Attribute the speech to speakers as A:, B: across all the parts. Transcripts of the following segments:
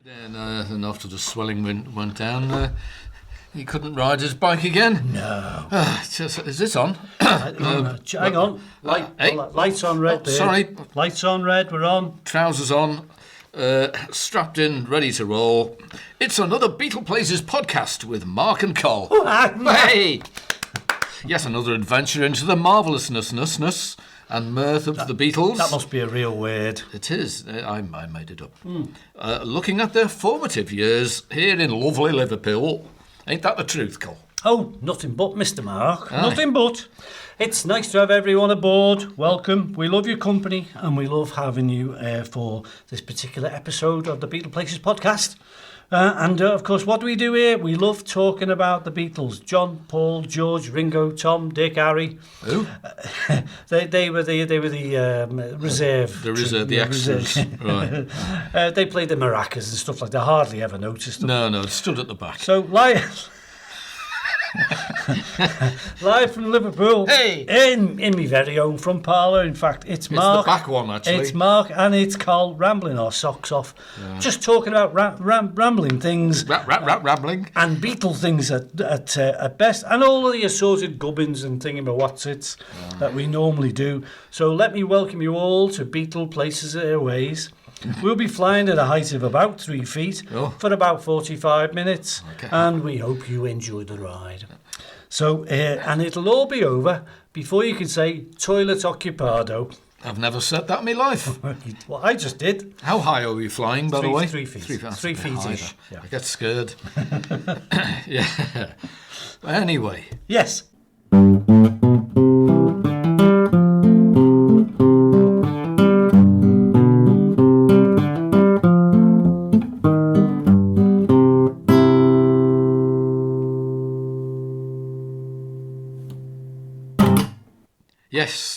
A: And after the swelling went down, he couldn't ride his bike again.
B: No.
A: Is this on?
B: Hang on. Lights on red there.
A: Sorry.
B: Lights on red, we're on.
A: Trousers on. Strapped in, ready to roll. It's another Beatleplaces podcast with Mark and Col. Hey! Yes, another adventure into the marvellousness and mirth of the Beatles.
B: That must be a real word.
A: It is. I made it up. Looking at their formative years here in lovely Liverpool. Ain't that the truth, Col?
B: Oh, nothing but, Mr. Mark.
A: Aye.
B: Nothing but. It's nice to have everyone aboard. Welcome. We love your company and we love having you for this particular episode of the Beatleplaces podcast. And of course, what do we do here? We love talking about the Beatles. John, Paul, George, Ringo, Tom, Dick, Harry.
A: Who?
B: They were the reserve.
A: The extras. Right.
B: They played the maracas and stuff like that. I hardly ever noticed them.
A: No, it stood at the back.
B: So live from Liverpool.
A: Hey!
B: In my very own front parlour. In fact, it's Mark.
A: It's the back one, actually.
B: It's Mark and it's Col rambling our socks off. Yeah. Just talking about rambling things.
A: Rambling.
B: And Beatle things at best. And all of the assorted gubbins and thingamawhatsits that we normally do. So let me welcome you all to Beatleplaces Airways. We'll be flying at a height of about 3 feet for about 45 minutes, and we hope you enjoy the ride. So, and it'll all be over before you can say toilet occupado.
A: I've never said that in my life.
B: Well, I just did.
A: How high are we flying, by the way?
B: 3 feet.
A: 3
B: feet-ish.
A: Yeah. I get scared. Yeah. Anyway.
B: Yes.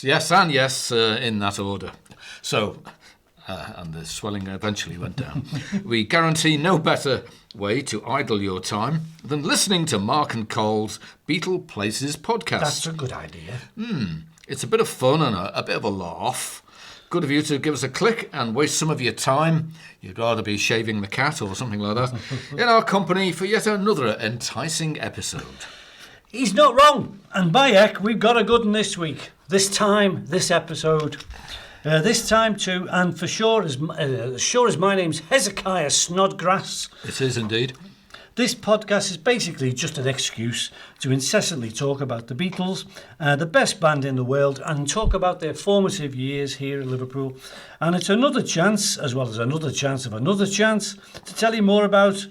A: Yes, in that order. So, and the swelling eventually went down. We guarantee no better way to idle your time than listening to Mark and Col's Beatleplaces podcast.
B: That's a good idea.
A: It's a bit of fun and a bit of a laugh. Good of you to give us a click and waste some of your time. You'd rather be shaving the cat or something like that in our company for yet another enticing episode.
B: He's not wrong. And by heck, we've got a good one this week. This episode. This time too, and for sure as my name's Hezekiah Snodgrass.
A: It is indeed.
B: This podcast is basically just an excuse to incessantly talk about the Beatles, the best band in the world, and talk about their formative years here in Liverpool. And it's another chance, as well as another chance of another chance, to tell you more about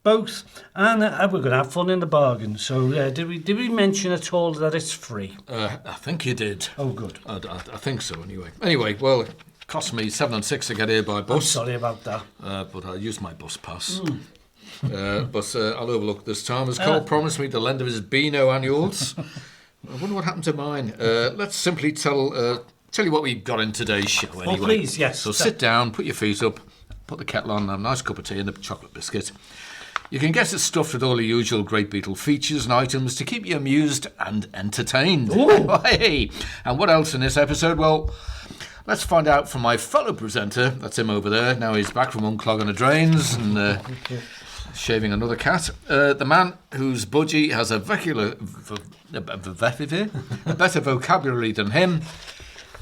B: both, and we're going to have fun in the bargain. So did we mention at all that it's free?
A: I think you did.
B: Oh, good.
A: I think so, anyway. Well, it cost me 7 and 6 to get here by bus.
B: I'm sorry about that.
A: But I used my bus pass. But I'll overlook this time, as Col promised me to lend him his Beano annuals. I wonder what happened to mine. Let's simply tell you what we've got in today's show, anyway.
B: Oh, please, yes.
A: So sit down, put your feet up, put the kettle on, have a nice cup of tea and a chocolate biscuit. You can get it stuffed with all the usual great Beatle features and items to keep you amused and entertained. Hey! And what else in this episode? Well, let's find out from my fellow presenter. That's him over there. Now he's back from unclogging the drains and shaving another cat. The man whose budgie has a better vocabulary than him.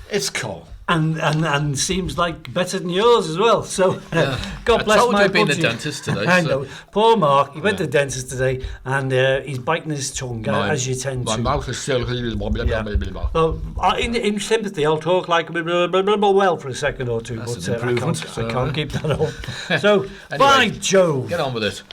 A: It's Col.
B: And seems like better than yours as well. So God bless my budgie.
A: I've been to the dentist today.
B: I know. Poor Mark, he went to the dentist today and he's biting his tongue, as you tend to.
A: My mouth is still...
B: Well, in sympathy, I'll talk like well for a second or two.
A: That's
B: but
A: an improvement.
B: I can't keep that up. So,
A: anyway,
B: by Jove.
A: Get on with it.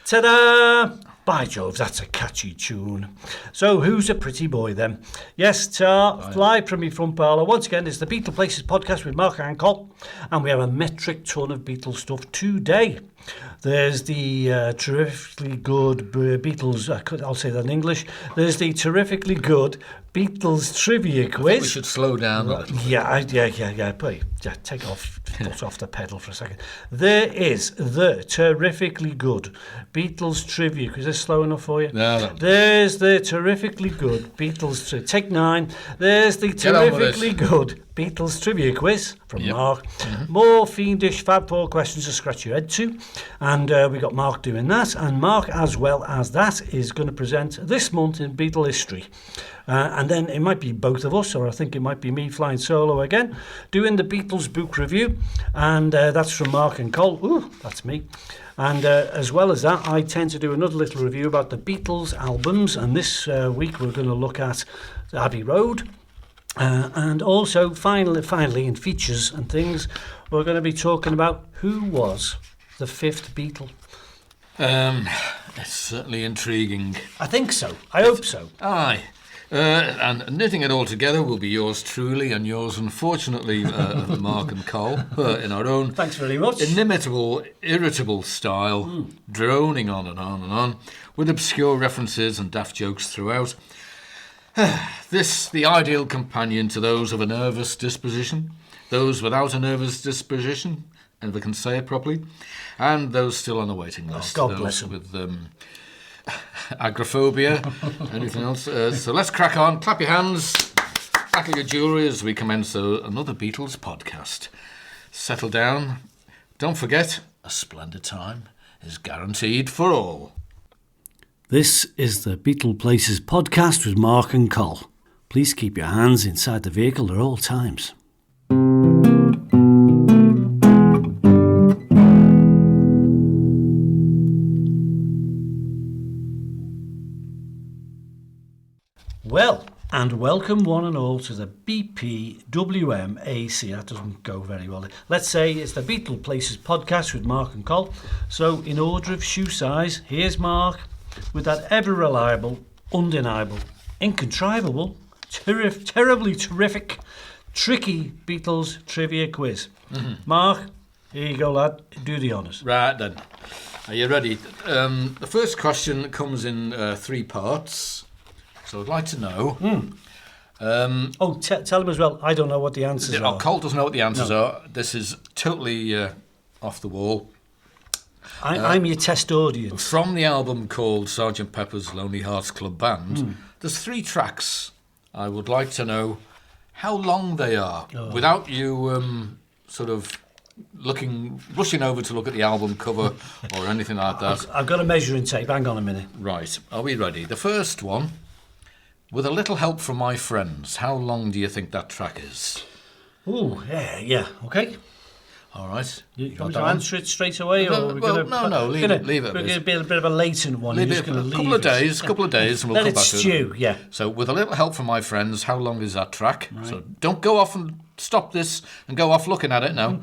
B: Ta-da! By Jove, that's a catchy tune. So, who's a pretty boy then? Yes, live from my front parlour. Once again, it's the Beatleplaces podcast with Mark Col, and we have a metric ton of Beatles stuff today. There's the terrifically good Beatles, I'll say that in English. There's the terrifically good Beatles Trivia
A: I think
B: Quiz.
A: we should slow down a little.
B: Yeah. But take off the pedal for a second. There is the terrifically good Beatles Trivia Quiz. Is this slow enough for you?
A: No.
B: There's the terrifically good Beatles Trivia. Take 9. There's the terrifically good Beatles Trivia Quiz from Mark. More fiendish Fab 4 questions to scratch your head to. And we got Mark doing that. And Mark, as well as that, is going to present this month in Beatle history. And then it might be both of us, or I think it might be me flying solo again, doing the Beatles Book review. And that's from Mark and Col. Ooh, that's me. And as well as that, I tend to do another little review about the Beatles albums. And this week we're going to look at Abbey Road. And also, finally, in features and things, we're going to be talking about who was the fifth Beatle.
A: It's certainly intriguing.
B: I think so. I hope so.
A: Aye. And knitting it all together will be yours truly and yours, unfortunately, Mark and Col, in our own
B: Thanks very much.
A: inimitable, irritable style, droning on and on and on, with obscure references and daft jokes throughout. This, the ideal companion to those of a nervous disposition, those without a nervous disposition, and if I can say it properly, and those still on the waiting list.
B: God bless them.
A: With agoraphobia, anything else. So let's crack on. Clap your hands, buckle your jewellery as we commence another Beatles podcast. Settle down. Don't forget, a splendid time is guaranteed for all.
B: This is the Beatleplaces podcast with Mark and Col. Please keep your hands inside the vehicle at all times. Well, and welcome one and all to the BPWMAC. That doesn't go very well. Let's say it's the Beatleplaces podcast with Mark and Col. So, in order of shoe size, here's Mark with that ever-reliable, undeniable, incontrivable, terribly terrific, tricky Beatles trivia quiz. Mark, here you go, lad. Do the honours.
A: Right then. Are you ready? The first question comes in 3 parts. So I'd like to know...
B: Tell him as well, I don't know what the answers are.
A: Col doesn't know what the answers are. This is totally off the wall.
B: I'm your test audience.
A: From the album called Sgt. Pepper's Lonely Hearts Club Band, there's 3 tracks. I would like to know how long they are, without you sort of rushing over to look at the album cover or anything like that.
B: I've got a measuring tape, hang on a minute.
A: Right, are we ready? The first one, with a little help from my friends, how long do you think that track is?
B: Ooh, yeah, okay.
A: All right.
B: You want to answer it straight away? Or
A: Leave it a bit.
B: We're going to be a bit of a latent one.
A: Leave it a couple of days, and we'll
B: Let
A: come back
B: it
A: to
B: stew,
A: it.
B: yeah.
A: So, with a little help from my friends, how long is that track? Right. So, don't go off and stop this and go off looking at it now.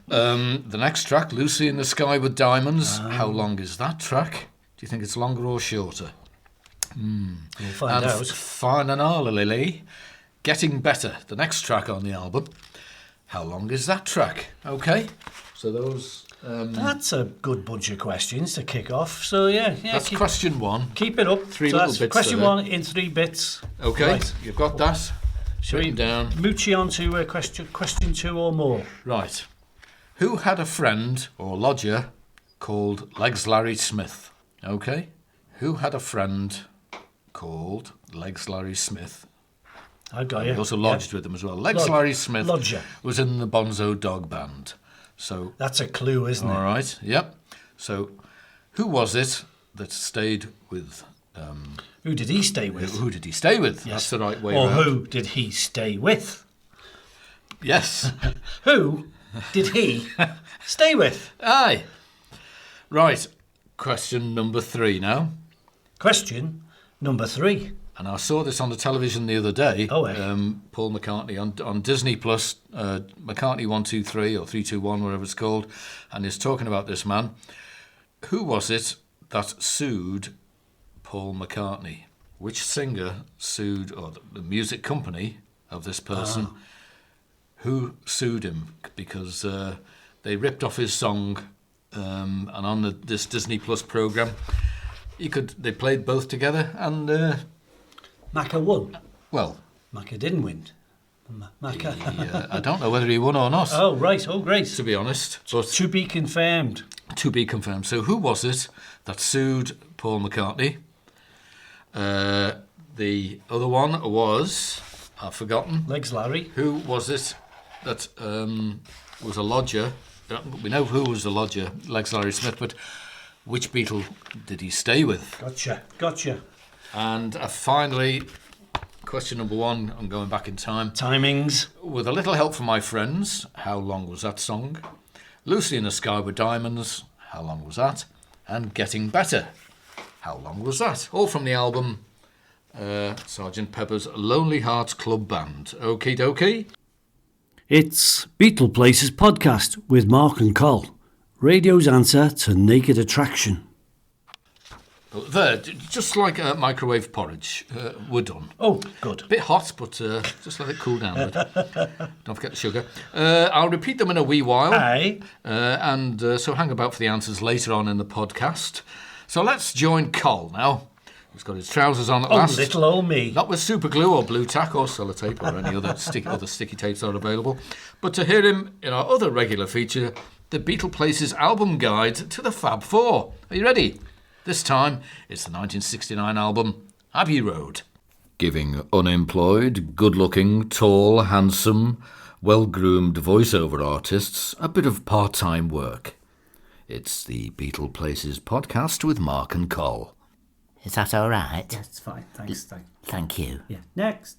A: The next track, Lucy in the Sky with Diamonds, how long is that track? Do you think it's longer or shorter?
B: We'll find out.
A: Finally, Getting Better, the next track on the album. How long is that track? Okay, so those...
B: That's a good bunch of questions to kick off. So, yeah.
A: That's question 1.
B: Keep it up.
A: 3
B: so
A: little bits
B: question
A: there.
B: 1 in 3 bits.
A: Okay,
B: Right.
A: you've got that.
B: Shall we
A: down.
B: moochie on to question 2 or more?
A: Right. Who had a friend or lodger called Legs Larry Smith? Okay. Who had a friend called Legs Larry Smith?
B: I got you.
A: He also lodged with him as well. Legs Larry Smith
B: Lodger.
A: was in the Bonzo Dog Band. So
B: That's a clue, isn't it?
A: all right. Yep. So who was it that stayed with?
B: Who did he stay with?
A: Who did he stay with?
B: Yes.
A: That's the right way
B: Or
A: around.
B: who did he stay with?
A: Yes.
B: Who did he stay with?
A: Aye. Right. Question number 3 now.
B: Question number 3.
A: And I saw this on the television the other day.
B: Oh, eh?
A: Paul McCartney on Disney Plus, McCartney 123 or 321, whatever it's called, and he's talking about this man. Who was it that sued Paul McCartney? Which singer sued, or the music company of this person? Who sued him because they ripped off his song, and on this Disney Plus program, they played both together and.
B: Macca won.
A: Well,
B: Macca didn't win. Macca.
A: I don't know whether he won or not.
B: Oh, right. Oh, great.
A: To be honest. But
B: To be confirmed.
A: to be confirmed. So who was it that sued Paul McCartney? The other one was, I've forgotten.
B: Legs Larry.
A: Who was it that was a lodger? We know who was the lodger, Legs Larry Smith, but which Beatle did he stay with?
B: Gotcha.
A: And finally, question number one, I'm going back in time.
B: Timings.
A: With a little help from my friends, how long was that song? Lucy in the Sky with Diamonds, how long was that? And Getting Better, how long was that? All from the album Sgt. Pepper's Lonely Hearts Club Band. Okie dokie.
B: It's Beatleplaces podcast with Mark Col, radio's answer to naked attraction.
A: There, just like microwave porridge, we're done.
B: Oh, good.
A: A bit hot, but just let it cool down a bit. Don't forget the sugar. I'll repeat them in a wee while.
B: Aye.
A: So hang about for the answers later on in the podcast. So let's join Col now. He's got his trousers on at last.
B: Little old me.
A: Not with super glue or blue tack or sellotape or any other sticky tapes that are available. But to hear him in our other regular feature, the Beatleplaces album guide to the Fab Four. Are you ready? This time, it's the 1969 album, Abbey Road. Giving unemployed, good-looking, tall, handsome, well-groomed voiceover artists a bit of part-time work. It's the Beatleplaces podcast with Mark and Col.
C: Is that all right?
B: Yes, it's fine. Thanks.
C: Thank you.
B: Yeah. Next.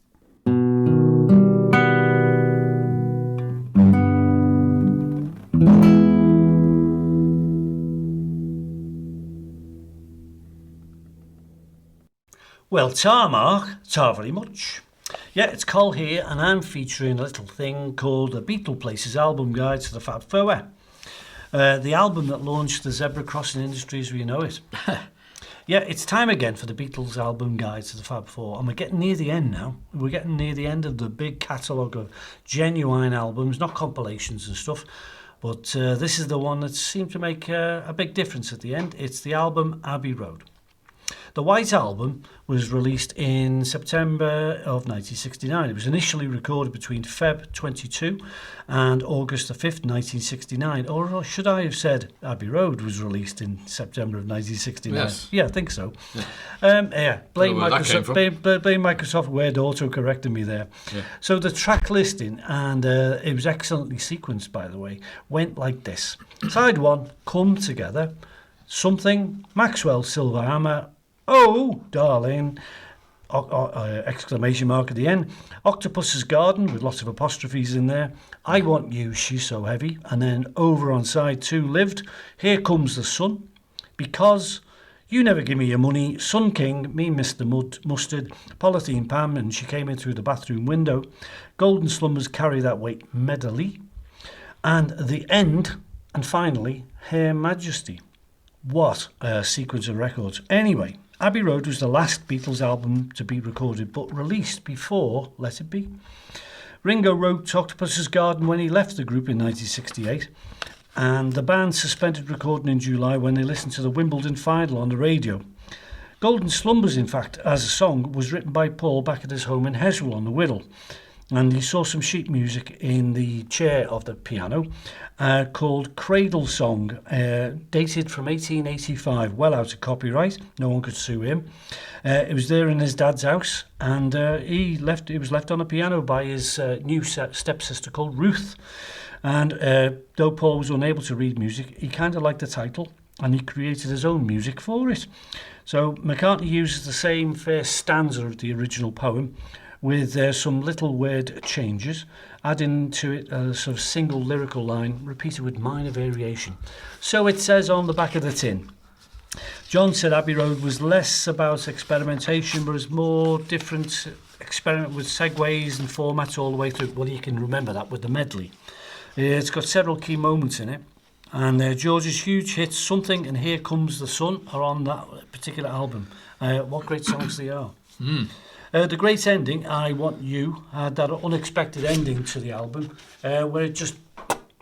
B: Well, Mark, very much. Yeah, it's Col here, and I'm featuring a little thing called the Beatleplaces album guide to the Fab Four. The album that launched the zebra crossing industry as we know it. Yeah, it's time again for the Beatles album guide to the Fab Four, and we're getting near the end now. We're getting near the end of the big catalogue of genuine albums, not compilations and stuff, but this is the one that seemed to make a big difference at the end. It's the album Abbey Road. The White Album was released in September of 1969. It was initially recorded between Feb 22 and August the 5th, 1969. Or should I have said Abbey Road was released in September of 1969?
A: Yes.
B: Yeah, I think so. Yeah. Blame
A: Don't know where that came
B: blame Microsoft Word auto-correcting me there. Yeah. So the track listing, and it was excellently sequenced, by the way, went like this. Side 1, Come Together. Something, Maxwell Silver Hammer. Oh, darling, exclamation mark at the end. Octopus's Garden, with lots of apostrophes in there. I Want You, She's So Heavy. And then over on side 2, Lived, Here Comes the Sun. Because, You Never Give Me Your Money. Sun King, Me Mr. Mustard. Polythene Pam, and She Came In Through the Bathroom Window. Golden Slumbers, Carry That Weight, Medley. And the end, and finally, Her Majesty. What a sequence of records. Anyway, Abbey Road was the last Beatles album to be recorded but released before Let It Be. Ringo wrote Octopus's Garden when he left the group in 1968, and the band suspended recording in July when they listened to the Wimbledon final on the radio. Golden Slumbers, in fact, as a song, was written by Paul back at his home in Heswell on the Wirral, and he saw some sheet music in the chair of the piano called Cradle Song, dated from 1885, well out of copyright, no one could sue him. It was there in his dad's house, and it was left on a piano by his new stepsister called Ruth. And though Paul was unable to read music, he kind of liked the title, and he created his own music for it. So McCartney uses the same first stanza of the original poem, with some little word changes, adding to it a sort of single lyrical line repeated with minor variation. So it says on the back of the tin. John said Abbey Road was less about experimentation, but was more different, experiment with segues and formats all the way through. Well, you can remember that with the medley. It's got several key moments in it. And George's huge hits, Something and Here Comes the Sun, are on that particular album. What great songs they are. The great ending, I Want You, had that unexpected ending to the album, where it just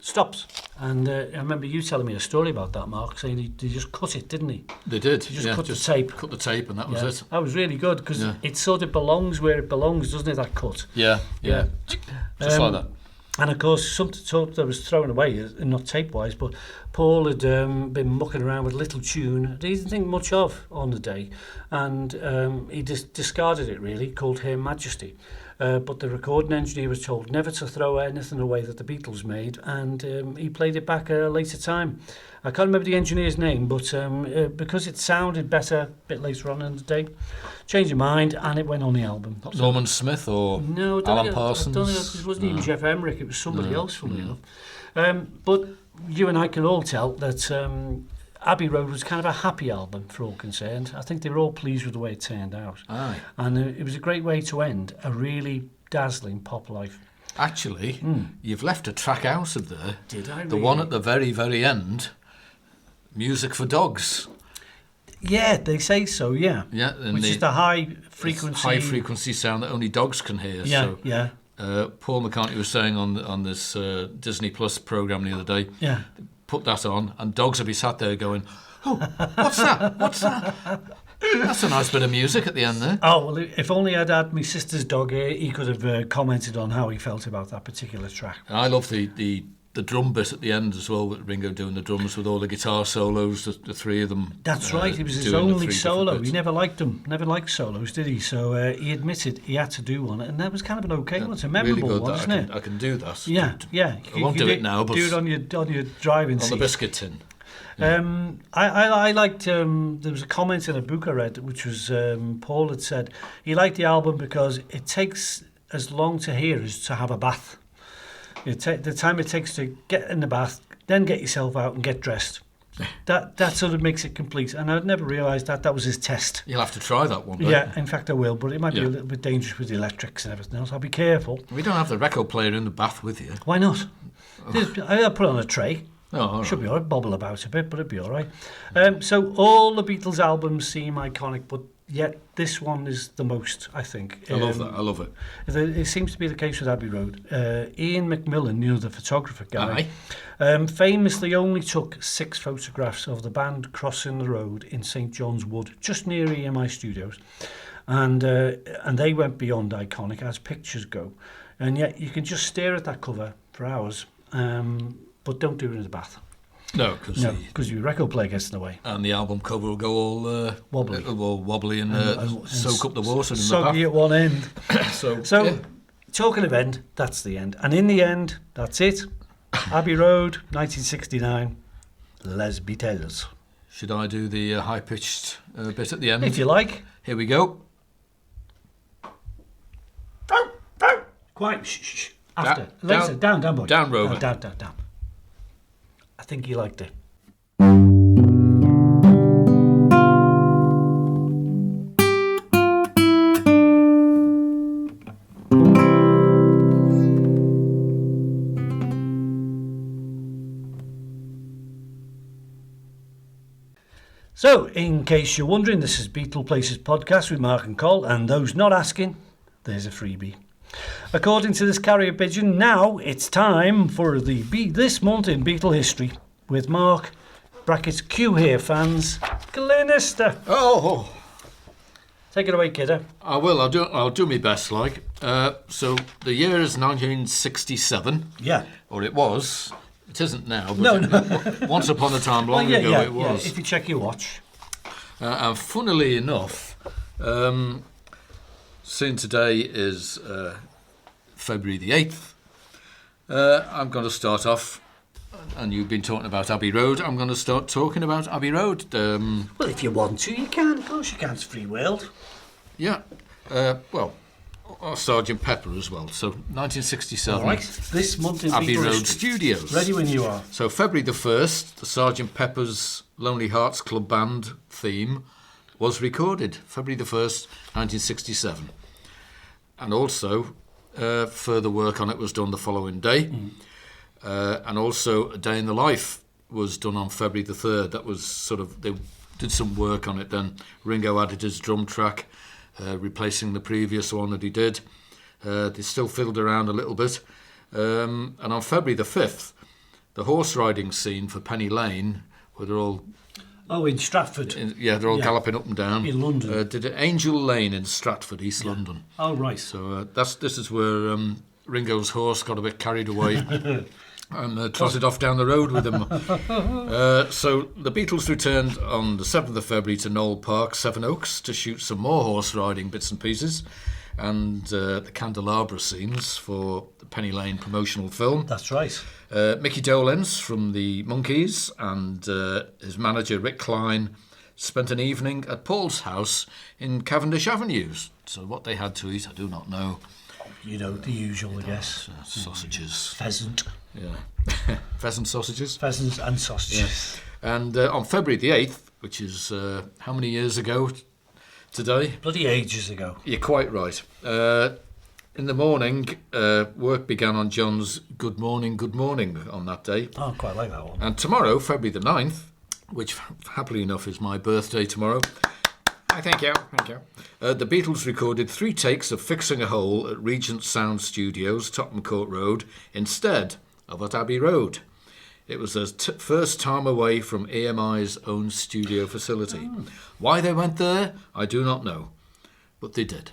B: stops. And I remember you telling me a story about that, Mark, saying he just cut it, didn't he?
A: They did.
B: He just cut the tape.
A: Cut the tape, and that was it.
B: That was really good, because it sort of belongs where it belongs, doesn't it, that cut?
A: Yeah. Just like that.
B: And of course, something that was thrown away, not tape-wise, but Paul had been mucking around with a little tune that he didn't think much of on the day, and he discarded it, really, called Her Majesty. But the recording engineer was told never to throw anything away that the Beatles made, and he played it back at a later time. I can't remember the engineer's name, but because it sounded better a bit later on in the day, changed his mind, and it went on the album.
A: Norman Smith or Alan Parsons?
B: I don't know, it wasn't even Jeff Emerick, it was somebody else, funnily enough. But you and I can all tell that Abbey Road was kind of a happy album for all concerned. I think they were all pleased with the way it turned out.
A: Aye.
B: And it was a great way to end a really dazzling pop life.
A: Actually, you've left a track out of there.
B: Did I?
A: The one at the very, very end, Music for Dogs.
B: Yeah, they say so, yeah.
A: Yeah.
B: Which is the high frequency
A: sound that only dogs can hear.
B: Yeah,
A: so,
B: yeah.
A: Paul McCartney was saying on this Disney Plus programme the other day, put that on, and dogs would be sat there going, oh, what's that? What's that? That's a nice bit of music at the end there.
B: Oh, well, if only I'd had my sister's dog here, he could have commented on how he felt about that particular track.
A: And I love the drum bit at the end as well, with Ringo doing the drums with all the guitar solos, the three of them.
B: That's right, it was his only solo. He never liked them, never liked solos, did he? So he admitted he had to do one, and that was kind of an okay one. It's a memorable
A: really good,
B: one, isn't it?
A: I can do that.
B: Yeah.
A: I won't do it now, but
B: do it on your driving seat.
A: On the biscuit tin.
B: I liked, there was a comment in a book I read, which was Paul had said he liked the album because it takes as long to hear as to have a bath. The time it takes to get in the bath, then get yourself out and get dressed. That sort of makes it complete. And I'd never realised that was his test.
A: You'll have to try that one.
B: Yeah, in fact I will, but it might be a little bit dangerous with the electrics and everything else. I'll be careful.
A: We don't have the record player in the bath with you.
B: Why not? I'll put it on a tray.
A: Oh, all right.
B: Should be all right, bobble about a bit, but it'd be all right. So all the Beatles albums seem iconic, but yet this one is the most, I think.
A: I love that. I love it.
B: It seems to be the case with Abbey Road. Ian McMillan, the photographer guy,
A: Aye.
B: Famously only took 6 photographs of the band crossing the road in St John's Wood, just near EMI Studios. And they went beyond iconic as pictures go. And yet you can just stare at that cover for hours, but don't do it in the bath.
A: No,
B: because your record player gets in the way.
A: And the album cover will go all wobbly. All wobbly and soak up the water in the bath.
B: Soggy at one end.
A: So
B: talking of end, that's the end. And in the end, that's it. Abbey Road, 1969, Les Beatles.
A: Should I do the high-pitched bit at the end?
B: If you like.
A: Here we go.
B: Quiet. Shh. After. Later. Down, boy.
A: Down, Rover.
B: Down. I think he liked it. So, in case you're wondering, this is Beatleplaces podcast with Mark and Col, and those not asking, there's a freebie. According to this carrier pigeon, now it's time for the This Month in Beatle History with Mark, brackets Q here fans, Glenister.
A: Oh.
B: Take it away, kiddo.
A: I will. I'll do my best, like. So the year is 1967.
B: Yeah.
A: Or it was. It isn't now. But once upon a time, long ago, it was.
B: Yeah, if you check your watch.
A: And funnily enough, seeing today is February the 8th. I'm going to start off, and you've been talking about Abbey Road. I'm going to start talking about Abbey Road.
B: Well, if you want to, you can. Of course you can. It's free world.
A: Yeah. Well, Sgt. Pepper as well. So 1967.
B: All right. This month in
A: Abbey
B: Beatles
A: Road
B: History.
A: Studios.
B: Ready when you are.
A: So February the 1st, the Sgt. Pepper's Lonely Hearts Club Band theme was recorded. February the 1st, 1967. And also, further work on it was done the following day. And also, A Day in the Life was done on February the 3rd. That was sort of, they did some work on it then. Ringo added his drum track, replacing the previous one that he did. They still fiddled around a little bit. And on February the 5th, the horse riding scene for Penny Lane, where they're all
B: in Stratford.
A: they're all galloping up and down
B: In London.
A: did it Angel Lane in Stratford, East London.
B: Oh, right.
A: So this is where Ringo's horse got a bit carried away and trotted off down the road with him. So the Beatles returned on the 7th of February to Knoll Park, Sevenoaks, to shoot some more horse riding bits and pieces and the candelabra scenes for the Penny Lane promotional film.
B: That's right.
A: Mickey Dolenz from the Monkees and his manager Rick Klein spent an evening at Paul's house in Cavendish Avenues. So what they had to eat, I do not know.
B: You know, the usual, I guess.
A: Sausages.
B: Pheasant.
A: Yeah. Pheasant sausages.
B: Pheasants and sausages.
A: Yeah. And on February the 8th, which is how many years ago today?
B: Bloody ages ago.
A: You're quite right. In the morning, work began on John's Good Morning on that day.
B: Oh, I quite like that one.
A: And tomorrow, February the 9th, which happily enough is my birthday tomorrow. Thank you. The Beatles recorded 3 takes of Fixing a Hole at Regent Sound Studios, Tottenham Court Road, instead of at Abbey Road. It was their first time away from EMI's own studio facility. Why they went there, I do not know, but they did.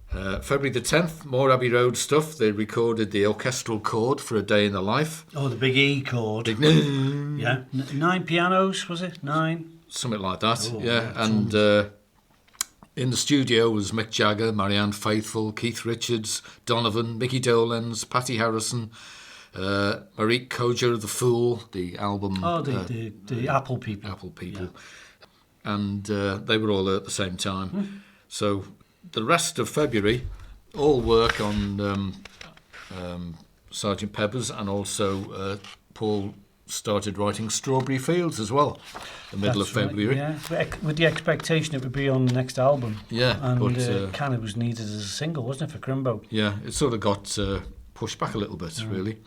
A: February the 10th, more Abbey Road stuff. They recorded the orchestral chord for A Day in the Life.
B: Oh, the big E chord. Yeah. 9 pianos, was it? 9?
A: Something like that,
B: Oh,
A: yeah.
B: yeah,
A: And in the studio was Mick Jagger, Marianne Faithfull, Keith Richards, Donovan, Mickey Dolenz, Patty Harrison, Marique Koja of The Fool, the album...
B: Oh, the Apple people.
A: Apple people.
B: Yeah.
A: And they were all there at the same time. So the rest of February, all work on Sgt. Pepper's, and also Paul started writing Strawberry Fields as well, the middle of February.
B: Right, yeah, with the expectation it would be on the next album.
A: Yeah,
B: and
A: but
B: kind of was needed as a single, wasn't it, for Crimbo?
A: Yeah, it sort of got pushed back a little bit, really.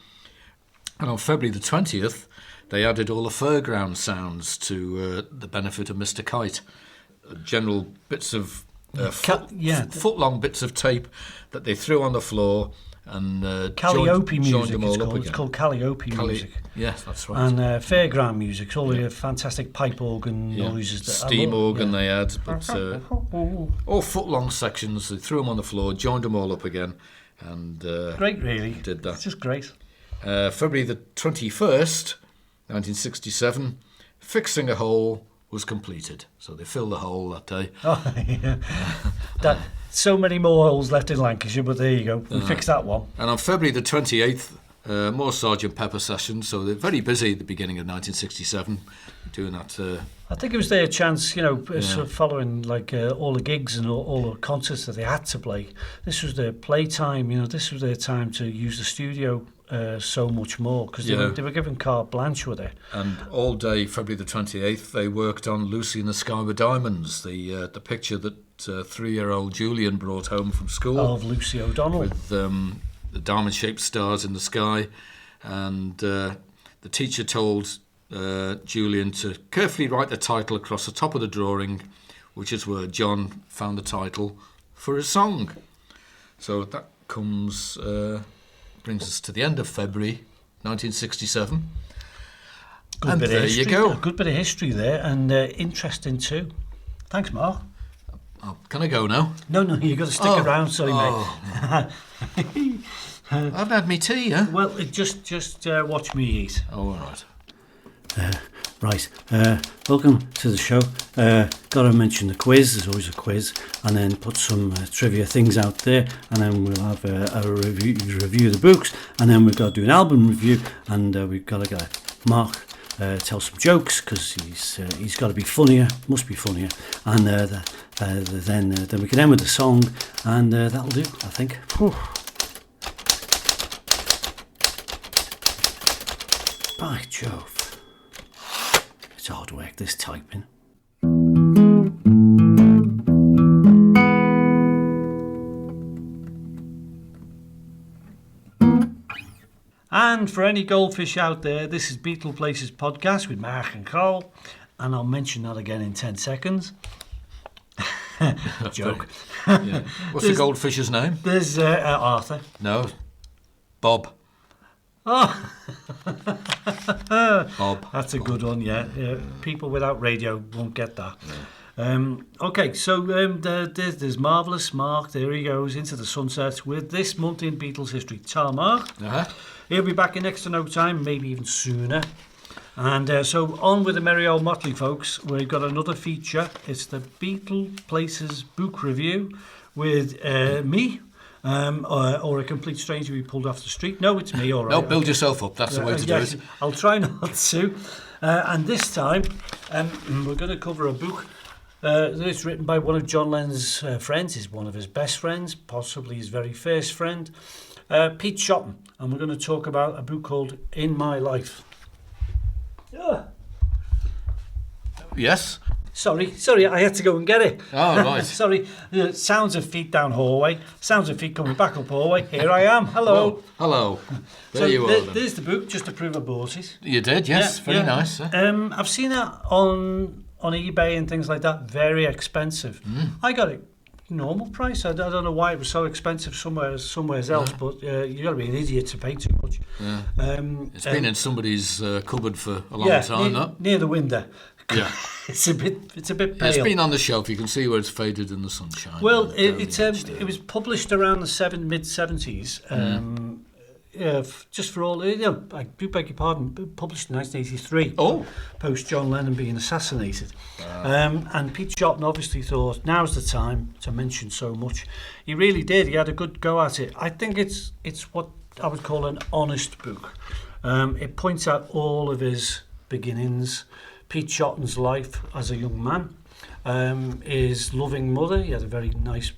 A: And on February the 20th, they added all the fairground sounds to the benefit of Mr. Kite. General bits of foot-long bits of tape that they threw on the floor and
B: Calliope
A: joined
B: music,
A: them all up again.
B: It's called Calliope music.
A: Yes, that's right.
B: And fairground music, all the fantastic pipe organ noises. That
A: Steam organ they had, but all foot-long sections. They threw them on the floor, joined them all up again, and
B: great, really.
A: Did that.
B: It's just great.
A: February the 21st, 1967, Fixing a Hole was completed. So they filled the hole that day.
B: Oh, yeah. So many more holes left in Lancashire, but there you go. We fixed that one. And
A: on February the 28th, more Sgt. Pepper sessions. So they're very busy at the beginning of 1967 doing that.
B: I think it was their chance, sort of following like all the gigs and all the concerts that they had to play. This was their playtime, this was their time to use the studio so much more, because they were given carte blanche with it.
A: And all day, February the 28th, they worked on Lucy in the Sky with Diamonds, the picture that 3-year-old Julian brought home from school.
B: Of Lucy O'Donnell.
A: With the diamond-shaped stars in the sky. And the teacher told Julian to carefully write the title across the top of the drawing, which is where John found the title for his song. So that brings us to the end of February 1967.
B: Good bit of history, you go. A good bit of history there, and interesting too. Thanks, Mark.
A: Oh, can I go now?
B: No, you've got to stick around, sorry, mate.
A: I haven't had me tea, huh?
B: Well, just watch me eat.
A: Oh, all right.
C: Right, welcome to the show. Got to mention the quiz, there's always a quiz, and then put some trivia things out there, and then we'll have a review of the books, and then we've got to do an album review, and we've got to get Mark tell some jokes, because he's got to be funnier, must be funnier, and then we can end with the song, and that'll do, I think. Whew. By Jove. It's hard work, this typing.
B: And for any goldfish out there, this is Beatleplaces Podcast with Mark Col, and I'll mention that again in 10 seconds. Joke.
A: What's the goldfish's name?
B: There's Arthur.
A: No. Bob.
B: Oh,
A: Bob.
B: that's a good one, yeah. People without radio won't get that. Okay, so there's Marvellous Mark. There he goes into the sunset with this month in Beatles history. Ta, Mark.
A: Uh-huh.
B: He'll be back in next to no time, maybe even sooner. And so on with the merry old motley, folks. We've got another feature. It's the Beatleplaces Book Review with me. Or a complete stranger we pulled off the street. No, it's me, all right.
A: No, build yourself up. That's the way to do it.
B: I'll try not to. And this time, we're going to cover a book that's written by one of John Lennon's friends. He's one of his best friends, possibly his very first friend, Pete Shotton. And we're going to talk about a book called In My Life.
A: Yes?
B: Sorry, I had to go and get it.
A: Oh, right.
B: Sorry, sounds of feet down hallway, sounds of feet coming back up hallway. Here I am, hello.
A: Oh, hello. There
B: So
A: you are. Then.
B: there's the book, just to prove I bought it.
A: You did, yes. Very nice.
B: I've seen it on eBay and things like that, very expensive. I got it normal price. I don't know why it was so expensive somewhere else, but you got to be an idiot to pay too much.
A: Yeah. It's been in somebody's cupboard for a long time, no?
B: Near the window.
A: Yeah.
B: It's a bit pale.
A: It's been on the shelf. You can see where it's faded in the sunshine.
B: Well, it was published around the mid-70s. Just for all, I do beg your pardon, published in 1983.
A: Oh.
B: Post John Lennon being assassinated. And Pete Shotton obviously thought, now's the time to mention so much. He really did. He had a good go at it. I think it's what I would call an honest book. It points out all of his beginnings, Pete Shotton's life as a young man, his loving mother. He had a very nice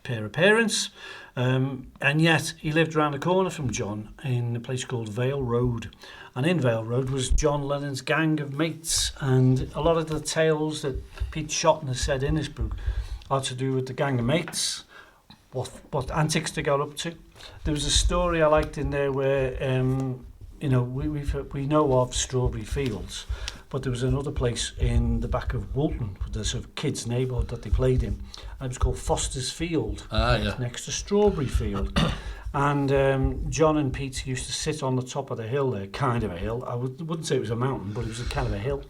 B: pair of parents, and yet he lived around the corner from John in a place called Vale Road, and in Vale Road was John Lennon's gang of mates, and a lot of the tales that Pete Shotton has said in this book are to do with the gang of mates, what antics they got up to. There was a story I liked in there where we know of Strawberry Fields, but there was another place in the back of Woolton, the sort of kids' neighbourhood that they played in, and it was called Foster's Field, next to Strawberry Field. And John and Pete used to sit on the top of the hill there, kind of a hill. I wouldn't say it was a mountain, but it was a kind of a hill.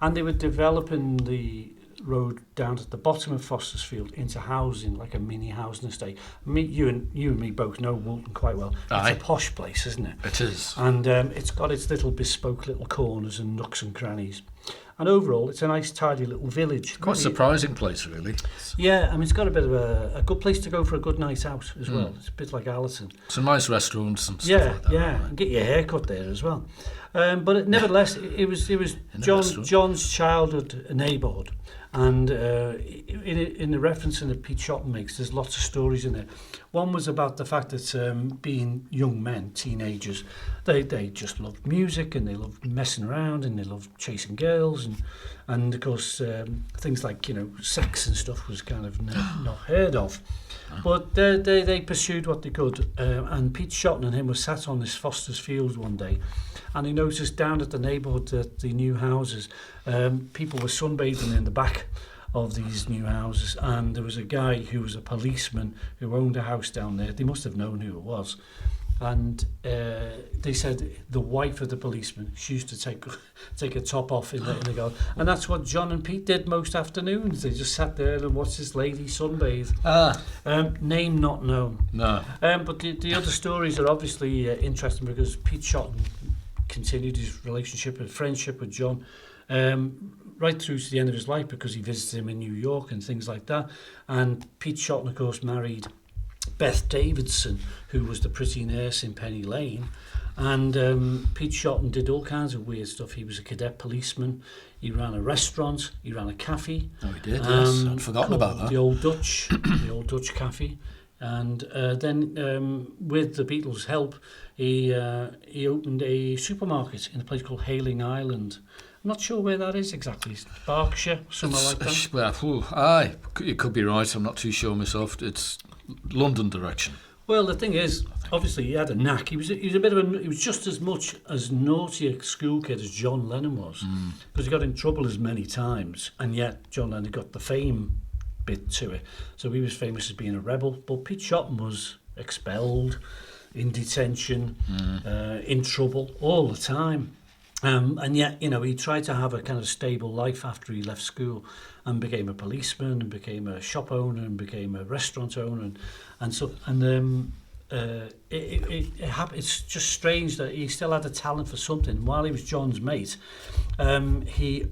B: And they were developing the road down at the bottom of Foster's Field into housing, like a mini housing estate. You and me both know Woolton quite well.
A: Aye.
B: It's a posh place, isn't it?
A: It is.
B: And it's got its little bespoke little corners and nooks and crannies. And overall, it's a nice, tidy little village.
A: Quite a surprising place, really.
B: Yeah, I mean, it's got a bit of a good place to go for a good night out as well. It's a bit like Allerton.
A: Some nice restaurants and stuff like that.
B: Yeah, and get your hair cut there as well. But nevertheless, it was John's childhood neighbourhood. And in the reference that Pete Shotton makes, there's lots of stories in there. One was about the fact that being young men, teenagers, they just loved music and they loved messing around and they loved chasing girls and of course things like sex and stuff was kind of not heard of. But they pursued what they could, and Pete Shotton and him were sat on this Foster's Field one day, and he noticed down at the neighbourhood, at the new houses, people were sunbathing in the back of these new houses, and there was a guy who was a policeman who owned a house down there. They must have known who it was. And they said the wife of the policeman, she used to take her top off in the garden. And that's what John and Pete did most afternoons. They just sat there and watched this lady sunbathe. Name not known.
A: No.
B: But the other stories are obviously interesting because Pete Shotton continued his relationship and friendship with John right through to the end of his life because he visited him in New York and things like that. And Pete Shotton, of course, married Beth Davidson, who was the pretty nurse in Penny Lane, and Pete Shotton did all kinds of weird stuff. He was a cadet policeman, he ran a restaurant, he ran a cafe.
A: Oh, he did, yes. I'd forgotten about that.
B: The Old Dutch cafe. And then with the Beatles' help, he opened a supermarket in a place called Hayling Island. I'm not sure where that is exactly. It's Berkshire, somewhere like that.
A: Well, aye, you could be right. I'm not too sure myself. It's London direction.
B: Well, the thing is, obviously he had a knack. He was just as much as naughty a school kid as John Lennon was, because he got in trouble as many times, and yet John Lennon got the fame bit to it. So he was famous as being a rebel, but Pete Shotton was expelled. in detention, in trouble all the time. And yet, he tried to have a kind of stable life after he left school and became a policeman and became a shop owner and became a restaurant owner. It's just strange that he still had a talent for something. While he was John's mate, he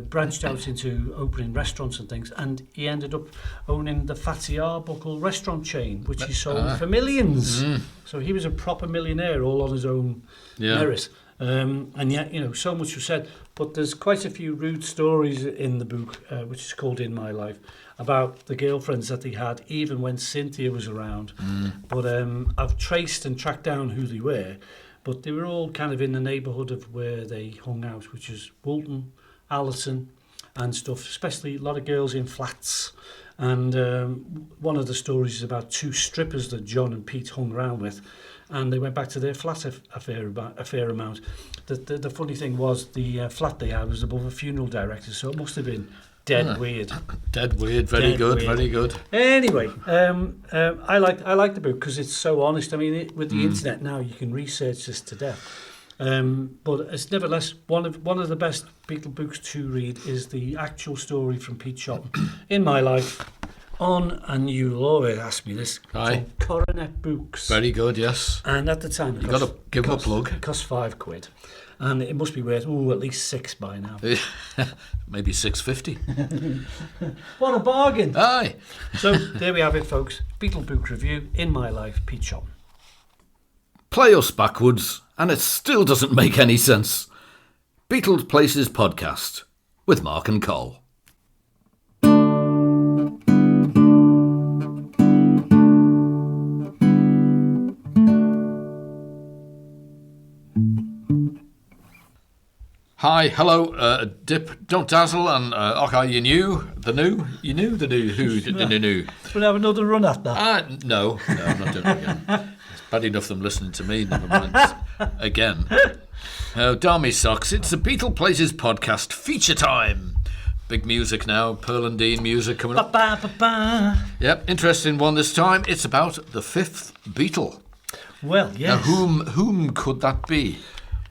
B: branched out into opening restaurants and things, and he ended up owning the Fatty Arbuckle restaurant chain, which he sold for millions. So he was a proper millionaire all on his own merit. And yet, so much was said, but there's quite a few rude stories in the book, which is called In My Life, about the girlfriends that he had, even when Cynthia was around. But I've traced and tracked down who they were, but they were all kind of in the neighbourhood of where they hung out, which is Woolton, Allerton and stuff, especially a lot of girls in flats. And one of the stories is about two strippers that John and Pete hung around with, and they went back to their flat a fair amount. The funny thing was the flat they had was above a funeral director, so it must have been dead weird.
A: Dead weird, very good.
B: Anyway, I like the book because it's so honest. I mean, with the internet now, you can research this to death. But it's nevertheless one of the best Beatle books to read is the actual story from Pete Shotton, In My Life, and you'll always ask me this,
A: Aye.
B: Coronet Books.
A: Very good, yes.
B: And at the time,
A: You've got to give them a plug.
B: It cost £5, and it must be worth at least £6 by now.
A: Maybe $6.50.
B: What a bargain!
A: Aye.
B: So there we have it, folks. Beatle book review, In My Life, Pete Shotton.
A: Play us backwards, and it still doesn't make any sense. Beatleplaces Podcast with Mark and Col. Hi, hello, Dip, Don't Dazzle, and okay, you knew the new.
B: We'll have another run at that.
A: No, I'm not doing it again. It's bad enough them listening to me, never mind again. Darn me socks, it's the Beatleplaces Podcast feature time. Big music now, Pearl and Dean music coming up. Yep, interesting one this time. It's about the fifth Beatle.
B: Well, yes.
A: Now, whom could that be?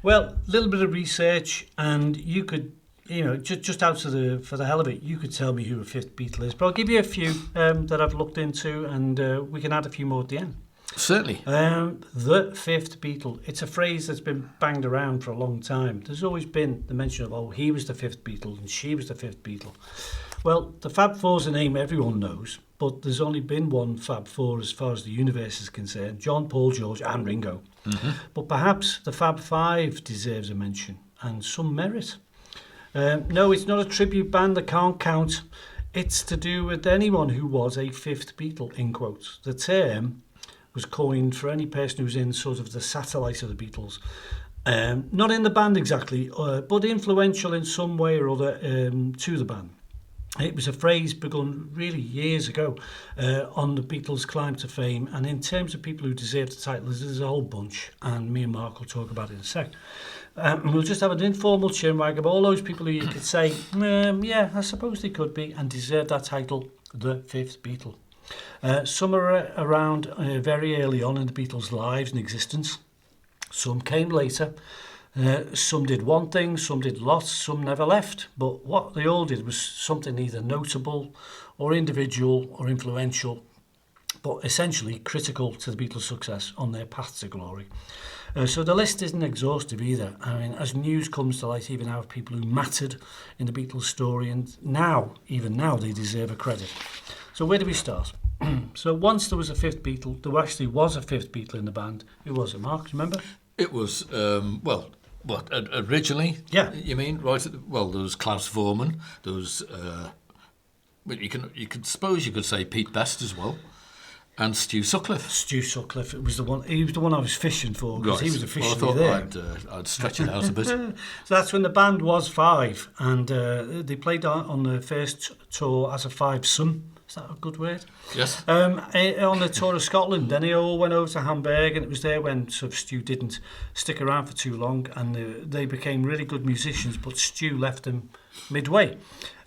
B: Well, a little bit of research, and you could, just out for the hell of it, you could tell me who a fifth Beatle is. But I'll give you a few that I've looked into, and we can add a few more at the end.
A: Certainly.
B: The fifth Beatle. It's a phrase that's been banged around for a long time. There's always been the mention of, he was the fifth Beatle and she was the fifth Beatle. Well, the Fab Four's a name everyone knows, but there's only been one Fab Four as far as the universe is concerned: John, Paul, George and Ringo. Mm-hmm. But perhaps the Fab Five deserves a mention and some merit. No, it's not a tribute band that can't count. It's to do with anyone who was a fifth Beatle, in quotes. The term was coined for any person who's in sort of the satellite of the Beatles. Not in the band exactly, but influential in some way or other to the band. It was a phrase begun really years ago on the Beatles' climb to fame, and in terms of people who deserve the title, there's a whole bunch, and me and Mark will talk about it in a sec. We'll just have an informal chinwag of all those people who you could say, yeah, I suppose they could be, and deserve that title, the fifth Beatle. Some are around very early on in the Beatles' lives and existence. Some came later. Some did one thing, some did lots, some never left. But what they all did was something either notable or individual or influential, but essentially critical to the Beatles' success on their path to glory. So the list isn't exhaustive either. I mean, as news comes to light, even now of people who mattered in the Beatles' story, and even now, they deserve a credit. So where do we start? So once there was a fifth Beatle, there actually was a fifth Beatle in the band. Who was it, Mark? Do you remember?
A: It was, originally?
B: Yeah.
A: You mean? Right. There was Klaus Voormann. There was, you could say Pete Best as well. And Stu Sutcliffe. Stu
B: Sutcliffe, it was the one. He was the one I was fishing for, because he was officially
A: there. I'd stretch it out a bit.
B: So that's when the band was five, and they played on the first tour as a five-some Is that a good word?
A: Yes.
B: On the tour of Scotland, then they all went over to Hamburg, and it was there when sort of Stu didn't stick around for too long, and they became really good musicians, but Stu left them midway.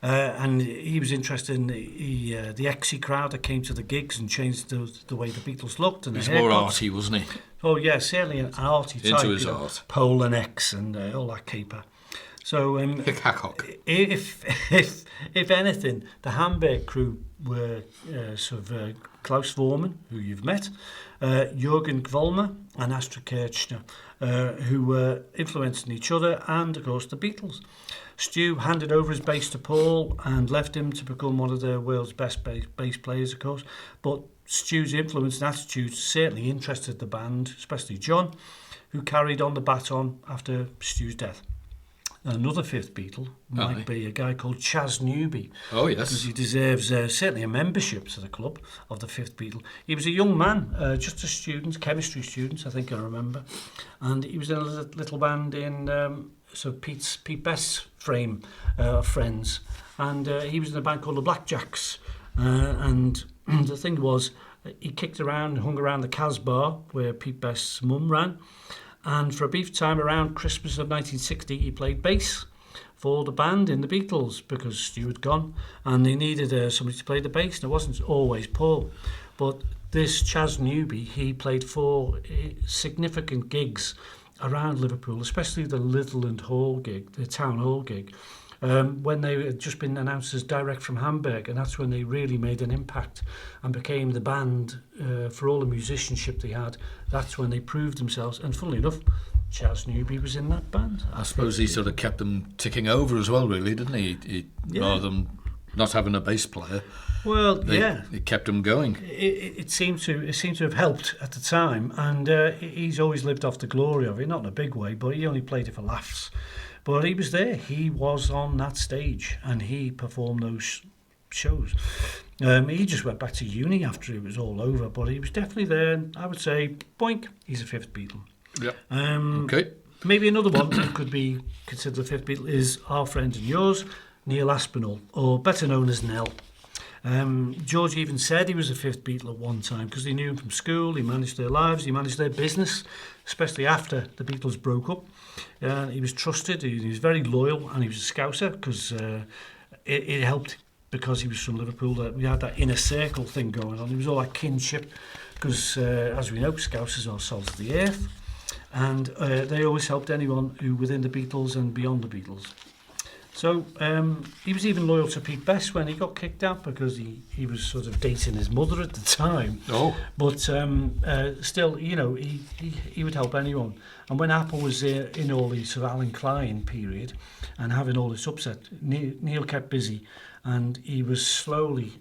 B: And he was interested in the Exy crowd that came to the gigs and changed the way the Beatles looked. And
A: He was more arty, wasn't he?
B: Oh, yeah, certainly an arty type.
A: Into his art.
B: Pole and X and all that caper. So
A: Hick-hack-hock.
B: if anything, the Hamburg crew were Klaus Vormann, who you've met, Jürgen Gvollmer and Astrid Kirchner, who were influencing each other, and of course the Beatles. Stu handed over his bass to Paul and left him to become one of the world's best bass players, of course. But Stu's influence and attitude certainly interested the band, especially John, who carried on the baton after Stu's death. Another fifth Beatle might be a guy called Chas Newby.
A: Oh, yes.
B: Because he deserves certainly a membership to the club of the fifth Beatle. He was a young man, just a student, chemistry student, I think I remember. And he was in a little band in Pete Best's frame of friends. And he was in a band called the Blackjacks. And the thing was, he kicked around, hung around the Casbah, where Pete Best's mum ran. And for a brief time around Christmas of 1960, he played bass for the band in the Beatles because Stu had gone and they needed somebody to play the bass, and it wasn't always Paul. But this Chas Newby, he played 4 significant gigs around Liverpool, especially the Litherland Hall gig, the Town Hall gig, when they had just been announced as direct from Hamburg, and that's when they really made an impact and became the band for all the musicianship they had. That's when they proved themselves, and funnily enough, Chas Newby was in that band.
A: I suppose he sort of kept them ticking over as well, really, didn't he? Rather than not having a bass player.
B: Well,
A: it kept them going.
B: It seemed to have helped at the time, and he's always lived off the glory of it, not in a big way, but he only played it for laughs. But he was there. He was on that stage, and he performed those shows. He just went back to uni after it was all over, but he was definitely there. And I would say, boink, he's a fifth Beatle.
A: Yeah. Okay.
B: Maybe another one that could be considered a fifth Beatle is our friend and yours, Neil Aspinall, or better known as Nell. George even said he was a fifth Beatle at one time because he knew him from school, he managed their lives, he managed their business, especially after the Beatles broke up. He was trusted, he was very loyal, and he was a Scouser because it helped because he was from Liverpool that we had that inner circle thing going on. It was all that kinship because, as we know, Scousers are salt of the earth, and they always helped anyone who within the Beatles and beyond the Beatles. So he was even loyal to Pete Best when he got kicked out because he was sort of dating his mother at the time.
A: Oh.
B: But still, you know, he would help anyone. And when Apple was in all the sort of Alan Klein period and having all this upset, Neil kept busy, and he was slowly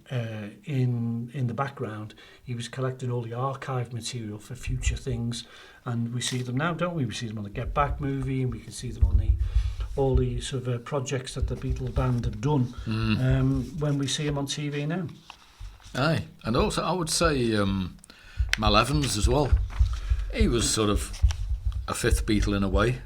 B: in the background. He was collecting all the archive material for future things, and we see them now, don't we? We see them on the Get Back movie, and we can see them on all the sort of projects that the Beatles band have done when we see him on TV now.
A: Aye, and also I would say Mal Evans as well. He was sort of a fifth Beatle in a way.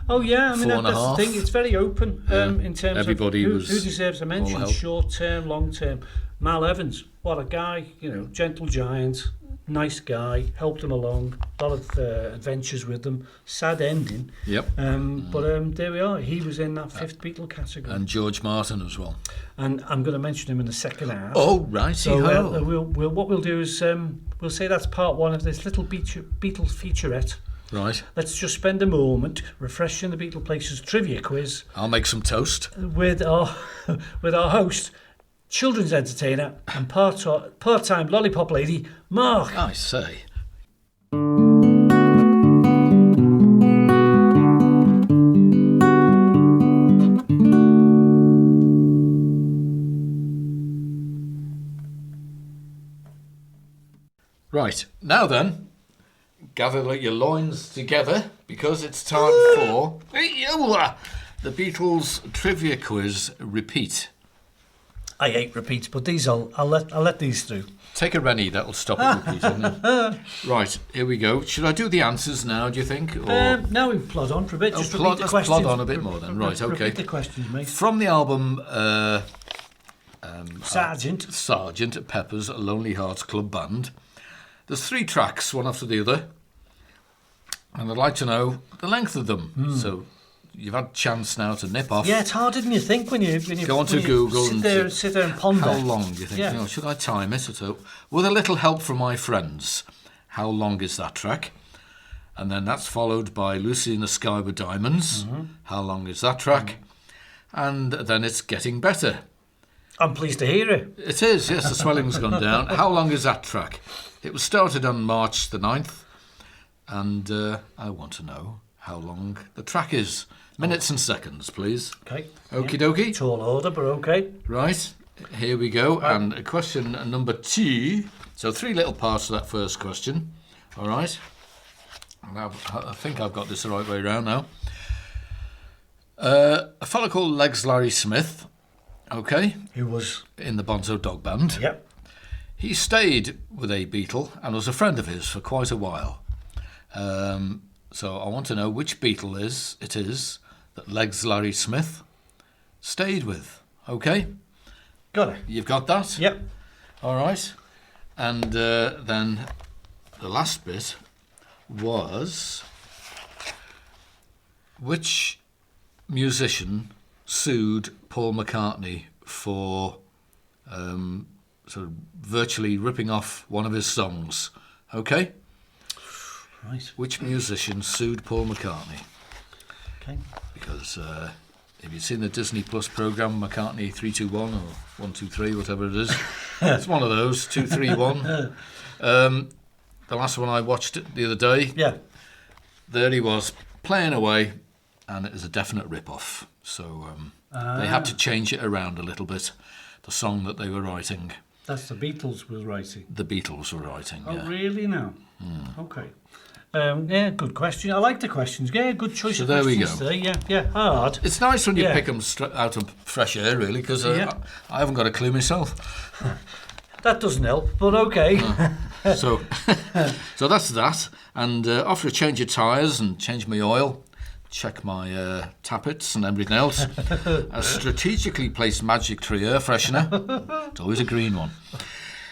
B: Oh yeah, I mean that's the thing. It's very open in terms
A: Everybody
B: of who deserves a mention, short term, long term. Mal Evans, what a guy! You know, gentle giant, nice guy, helped him along, a lot of adventures with them. Sad ending.
A: Yep.
B: But there we are. He was in that fifth Beatle category.
A: And George Martin as well.
B: And I'm going to mention him in the second half.
A: Oh, right.
B: So what we'll do is we'll say that's part one of this little Beatles featurette.
A: Right.
B: Let's just spend a moment refreshing the Beatleplaces Trivia Quiz.
A: I'll make some toast.
B: With our host, children's entertainer and part-time lollipop lady, Mark.
A: I say. Right, now then, gather your loins together because it's time for the Beatles Trivia Quiz repeat.
B: I hate repeats, but these I'll let these through.
A: Take a Rennie, that'll stop it repeating. Right, here we go. Should I do the answers now, do you think? Or
B: now we plod on for a bit. Just repeat the
A: let's
B: questions.
A: plod on a bit more then. Right, okay.
B: Repeat the questions, mate.
A: From the album
B: Sergeant
A: Pepper's Lonely Hearts Club Band. There's 3 tracks, one after the other, and I'd like to know the length of them. So you've had a chance now to nip off.
B: Yeah, it's harder than you think when you
A: go onto Google
B: sit there and ponder.
A: How long do you think?
B: Yeah.
A: You know, should I time it? So, with a little help from my friends, how long is that track? And then that's followed by Lucy in the Sky with Diamonds. How long is that track? And then it's Getting Better.
B: I'm pleased to hear it.
A: It is, yes, the swelling's gone down. How long is that track? It was started on March the 9th, and I want to know how long the track is. Minutes and seconds, please.
B: Okay.
A: Okie dokie.
B: Tall order, but okay.
A: Right, here we go. And question number 2. So 3 little parts to that first question. All right. Now, I think I've got this the right way around now. A fella called Legs Larry Smith, okay,
B: Who was?
A: in the Bonzo Dog Band.
B: Yep.
A: He stayed with a Beatle and was a friend of his for quite a while. So I want to know which Beatle it is that Legs Larry Smith stayed with. Okay,
B: Got it.
A: you've got that?
B: Yep.
A: All right. And then the last bit was, which musician sued Paul McCartney for sort of virtually ripping off one of his songs? Okay?
B: Right.
A: Which musician sued Paul McCartney?
B: Okay.
A: Because if you've seen the Disney Plus programme, McCartney 321 or 123, whatever it is, it's one of those, 231. The last one I watched it the other day,
B: Yeah.
A: there he was playing away, and it is a definite rip-off. So they had to change it around a little bit, the song that they were writing.
B: That's the Beatles was writing.
A: The Beatles were writing,
B: Oh,
A: yeah.
B: really now? Okay. Yeah, good question. I like the questions. Yeah, good choice
A: So
B: of
A: there we
B: questions
A: go.
B: today. Yeah, hard.
A: It's nice when you
B: Yeah.
A: pick them out of fresh air, really, because
B: Yeah.
A: I haven't got a clue myself.
B: That doesn't help, but okay.
A: So, so that's that. And after a change of tyres and change my oil, check my tappets and everything else, a strategically placed Magic Tree air freshener. It's always a green one.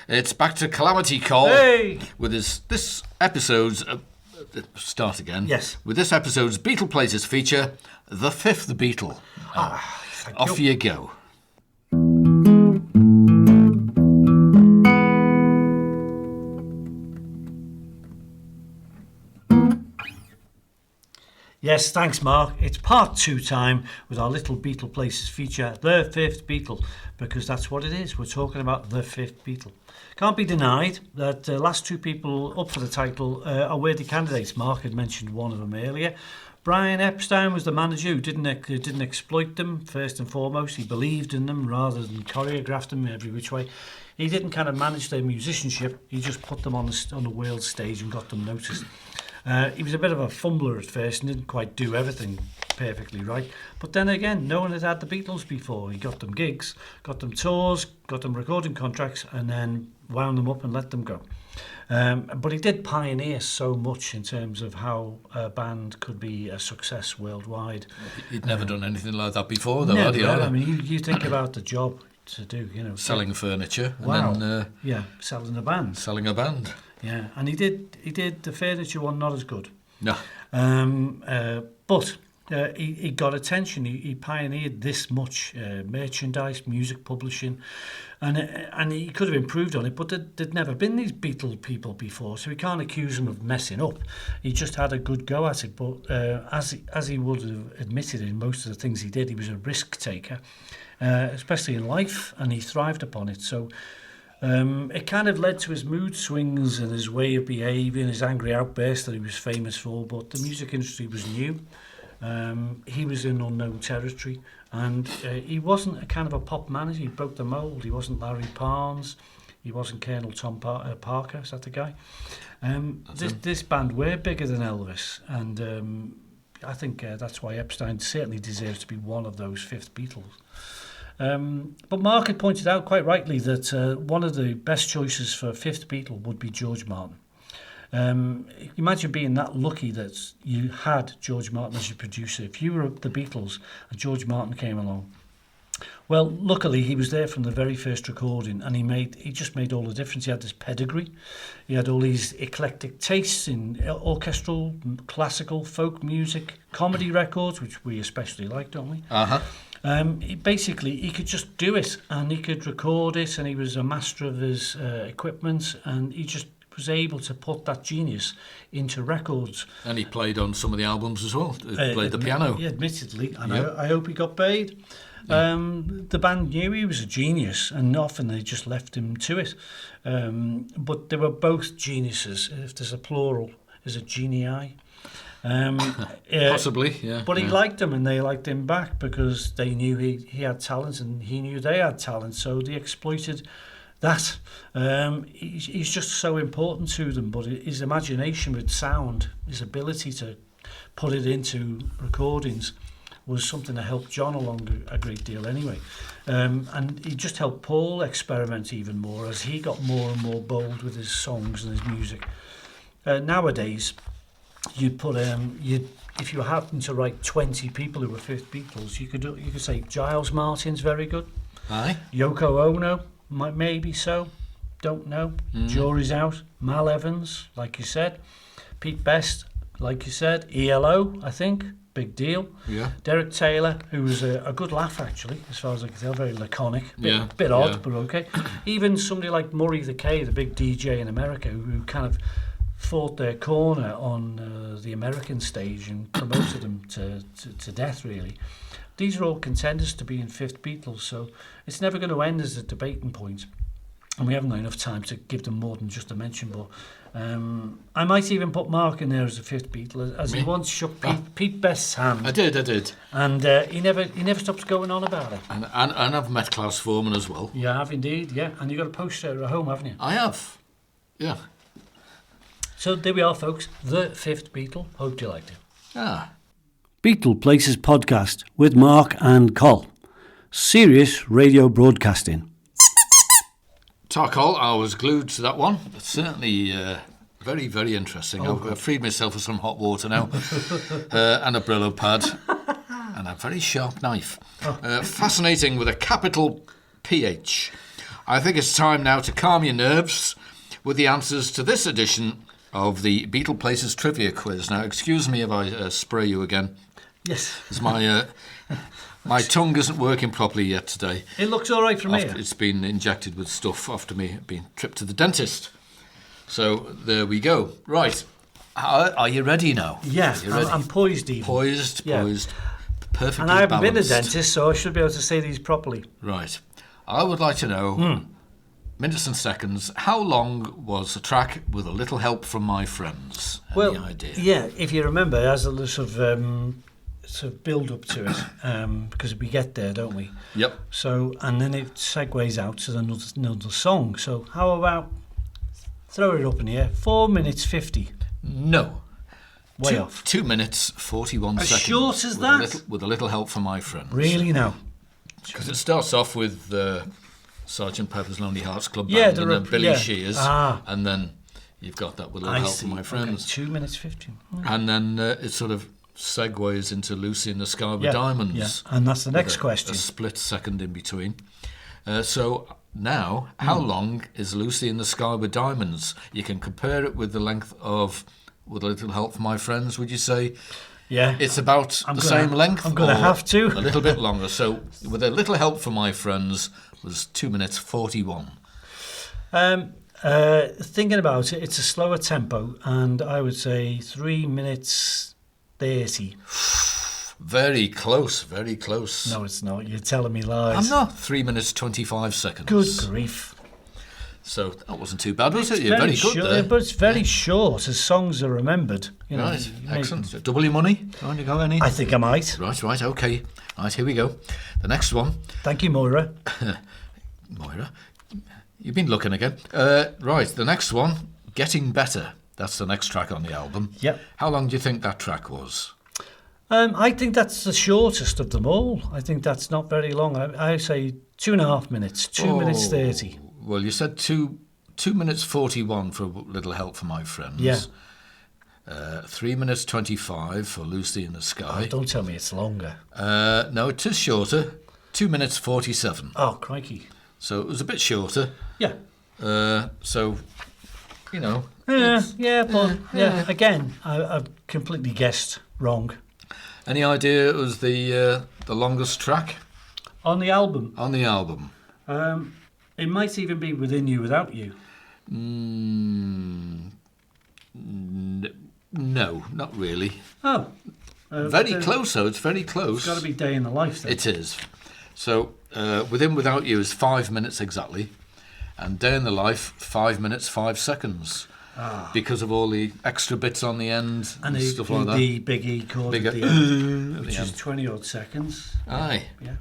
A: It's back to Calamity Col
B: Hey!
A: with this episode's start again.
B: Yes.
A: With this episode's Beatleplaces feature, the Fifth Beatle. Off you go.
B: Yes, thanks, Mark. It's part 2 time with our little Beatleplaces feature, The Fifth Beatle, because that's what it is. We're talking about The Fifth Beatle. Can't be denied that the last 2 people up for the title are worthy candidates. Mark had mentioned one of them earlier. Brian Epstein was the manager who didn't exploit them, first and foremost. He believed in them rather than choreographed them every which way. He didn't kind of manage their musicianship. He just put them on the world stage and got them noticed. He was a bit of a fumbler at first and didn't quite do everything perfectly right. But then again, no one had had the Beatles before. He got them gigs, got them tours, got them recording contracts, and then wound them up and let them go. But he did pioneer so much in terms of how a band could be a success worldwide.
A: He'd never done anything like that before, though, had
B: Never,
A: he?
B: I mean, you think about the job to do, you know.
A: Selling furniture
B: Wow.
A: and then
B: Yeah, selling a band.
A: selling a band.
B: Yeah, and he did the furniture one not as good.
A: No.
B: But he got attention. He pioneered this much merchandise, music publishing, and he could have improved on it. But there'd never been these Beatle people before, so we can't accuse him of messing up. He just had a good go at it. But as he would have admitted in most of the things he did, he was a risk taker, especially in life, and he thrived upon it. So. It kind of led to his mood swings and his way of behaving, his angry outbursts that he was famous for, but the music industry was new. He was in unknown territory, and he wasn't a kind of a pop manager. He broke the mould. He wasn't Larry Parnes. He wasn't Colonel Tom Parker. Is that the guy? This band were bigger than Elvis, and I think that's why Epstein certainly deserves to be one of those Fifth Beatles. But Mark had pointed out quite rightly that one of the best choices for Fifth Beatle would be George Martin. Imagine being that lucky that you had George Martin as your producer. If you were the Beatles and George Martin came along, Well, luckily he was there from the very first recording, and he just made all the difference. He had this pedigree, he had all these eclectic tastes in orchestral, classical, folk music, comedy records, which we especially like, don't we? He could just do it, and he could record it, and he was a master of his equipment, and he just was able to put that genius into records.
A: And he played on some of the albums as well. He played the piano.
B: Yeah, admittedly, and I hope he got paid. The band knew he was a genius, and often they just left him to it. But they were both geniuses. If there's a plural, is it genii?
A: Possibly, yeah.
B: But he liked them, and they liked him back because they knew he had talent, and he knew they had talent, so they exploited that. He's just so important to them, but his imagination with sound, his ability to put it into recordings, was something that helped John along a great deal anyway. And he just helped Paul experiment even more as he got more and more bold with his songs and his music. Nowadays, you'd put if you happen to write 20 people who were Fifth Beatles, you could say Giles Martin's very good.
A: Aye.
B: Yoko Ono, maybe so. Don't know. Jury's out. Mal Evans, like you said. Pete Best, like you said. ELO, I think. Big deal.
A: Yeah.
B: Derek Taylor, who was a good laugh, actually, as far as I can tell. Very laconic. Bit odd, but okay. Even somebody like Murray the K, the big DJ in America, who kind of fought their corner on the American stage and promoted them to death, really. These are all contenders to be in Fifth Beatles, so it's never going to end as a debating point. And we haven't got enough time to give them more than just a mention, but I might even put Mark in there as a Fifth Beatle, as he once shook Pete Best's hand.
A: I did.
B: And he never stops going on about it.
A: And I've met Klaus Forman as well.
B: You have indeed, yeah. And you've got a poster at home, haven't you?
A: I have, yeah.
B: So there we are, folks. The Fifth Beatle. Hope you liked it.
C: Beatleplaces podcast with Mark and Col. Serious radio broadcasting.
A: Col, I was glued to that one. It's certainly very, very interesting. I've freed myself of some hot water now, and a Brillo pad, and a very sharp knife. Fascinating with a capital PH. I think it's time now to calm your nerves with the answers to this edition of the Beatleplaces Trivia Quiz. Now, excuse me if I spray you again.
B: Yes.
A: Because my tongue isn't working properly yet today.
B: It looks all right from here.
A: It's been injected with stuff after me being tripped to the dentist. So there we go. Right. Are you ready now?
B: Yeah, I'm poised even.
A: Poised. Perfectly
B: And I haven't been a
A: balanced.
B: dentist, so I should be able to say these properly.
A: Right. I would like to know, minutes and seconds, how long was the track with a little help from my friends? Any idea?
B: Yeah, if you remember, it has a sort of build up to it, because we get there, don't we?
A: Yep.
B: So, and then it segues out to another song. So how about, throw it up in the air, 4 minutes 50.
A: No.
B: Way off.
A: 2 minutes, 41
B: As
A: seconds.
B: short as that?
A: With a little help from my friends.
B: Really now?
A: Because it starts off with Sgt. Pepper's Lonely Hearts Club Band,
B: Yeah,
A: and then Billy Shears,
B: Ah.
A: and then you've got that with a little help from my friends.
B: Okay, 2 minutes 50.
A: And then it sort of segues into Lucy in the Sky with Diamonds.
B: Yeah, and that's the next question.
A: A split second in between. So now, how long is Lucy in the Sky with Diamonds? You can compare it with the length of With a Little Help from My Friends, would you say?
B: Yeah.
A: It's about the same length?
B: I'm going to have to.
A: A little bit longer. So With a Little Help from My Friends was 2 minutes 41.
B: Thinking about it, it's a slower tempo, and I would say 3 minutes 30.
A: Very close, very close.
B: No, it's not. You're telling me lies.
A: I'm not. 3 minutes 25 seconds.
B: Good grief.
A: So that wasn't too bad, was it? You're very good there.
B: But it's very short, as songs are remembered. You know,
A: Right, excellent. Double your money? Trying to go any?
B: I think I might.
A: Right, okay. Right, here we go. The next one.
B: Thank you, Moira.
A: Moira, you've been looking again. Right, the next one, Getting Better. That's the next track on the album.
B: Yep.
A: How long do you think that track was?
B: I think that's the shortest of them all. I think that's not very long. I say 2.5 minutes, 2 minutes 30.
A: Well, you said 2 minutes 41 for A Little Help from My Friends.
B: Yeah.
A: 3 minutes 25 for Lucy in the Sky.
B: Oh, don't tell me it's longer.
A: No, it is shorter. 2 minutes 47.
B: Oh, crikey.
A: So it was a bit shorter.
B: Yeah.
A: So, you know.
B: Yeah. Again, I've completely guessed wrong.
A: Any idea it was the longest track
B: On the album,
A: on the album?
B: it might even be Within You Without You.
A: No, not really.
B: Oh.
A: Very close, though. It's very close.
B: It's got to be Day in the Life then.
A: It is. So, Within Without You is 5 minutes exactly, and Day in the Life 5 minutes 5 seconds, because of all the extra bits on the end and stuff like that.
B: The big E chord
A: Big
B: at the end, which is 20 odd seconds.
A: Aye.
B: Yeah.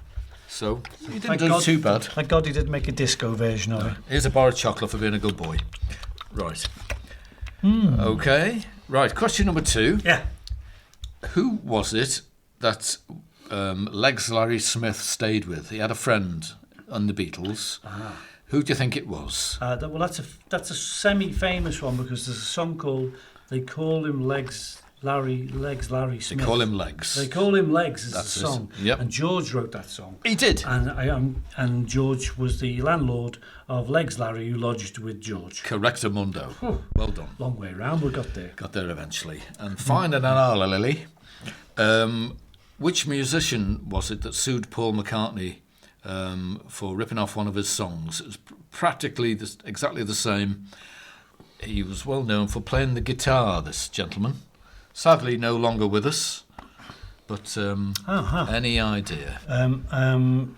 A: So you didn't do too bad.
B: Thank God he didn't make a disco version of it.
A: Here's a bar of chocolate for being a good boy. Right. Okay. Right. Question number 2.
B: Yeah.
A: Who was it that Legs Larry Smith stayed with? He had a friend on the Beatles. Who do you think it was?
B: Well, that's a semi-famous one because there's a song called They Call Him Legs Larry Smith.
A: They call him Legs.
B: They Call Him Legs is
A: That's
B: the song.
A: it. Yep.
B: And George wrote that song.
A: He did.
B: And George was the landlord of Legs Larry who lodged with George.
A: Correctamundo. Well done.
B: Long way round, we got there.
A: Got there eventually. And find an hour, Lily. Which musician was it that sued Paul McCartney for ripping off one of his songs? It was practically exactly the same. He was well known for playing the guitar, this gentleman. Sadly, no longer with us. But any idea?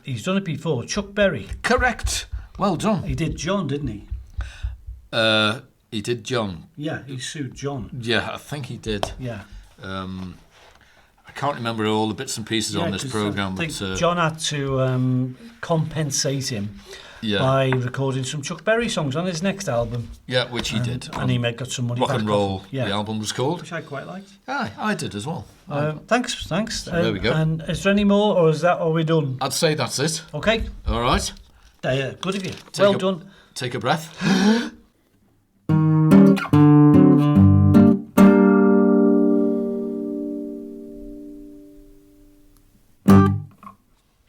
B: He's done it before. Chuck Berry.
A: Correct. Well done.
B: He did John, didn't he?
A: He did John.
B: Yeah, he sued John.
A: Yeah, I think he did.
B: Yeah.
A: I can't remember all the bits and pieces on this programme.
B: I think John had to compensate him by recording some Chuck Berry songs on his next album.
A: Yeah, which he did.
B: And he got some money
A: Rock
B: back
A: and Roll,
B: off him. Yeah.
A: the album was called.
B: Which I quite liked.
A: Aye, I did as well.
B: Thanks.
A: So there we go.
B: And is there any more, or is that all we done?
A: I'd say that's it.
B: Okay.
A: All right.
B: Good of you. Well done.
A: Take a breath.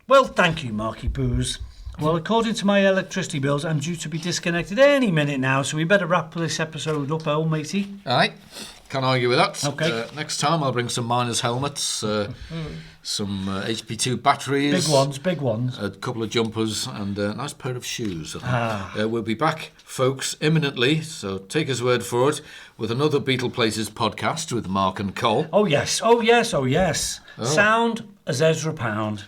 B: Well, thank you, Marky Poos. Well, according to my electricity bills, I'm due to be disconnected any minute now, so we better wrap this episode up, old matey.
A: Aye. Can't argue with that.
B: Okay.
A: Next time I'll bring some miners' helmets, some HP2 batteries.
B: Big ones.
A: A couple of jumpers and a nice pair of shoes. I think. We'll be back, folks, imminently, so take his word for it, with another Beatleplaces podcast with Mark and Col.
B: Oh, yes. Sound as Ezra Pound.